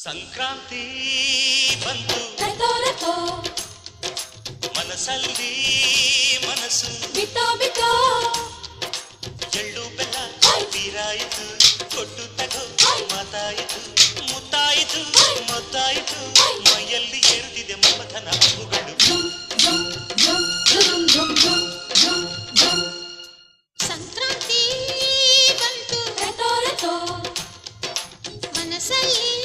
ಸಂಕ್ರಾಂತಿ ಬಂತು ಮನಸ್ಸಲ್ಲಿ ಮನಸ್ಸು ಬಿಟ್ಟೋ ಬಿಟ್ಟೋ ಎಳ್ಳು ಬೆಲ್ಲ ತೀರಾಯಿತು ಕೊಟ್ಟು ತಗೋ ಮಾತಾಯಿತು ಮುತ್ತಾಯಿತು ಮುತ್ತಾಯಿತು ಮೈಯಲ್ಲಿ ಏರುತ್ತಿದೆ ಮಮಥನ ಹಬ್ಬುಗಳು ಸಂಕ್ರಾಂತಿ ಬಂತು ಮನಸ್ಸಲ್ಲಿ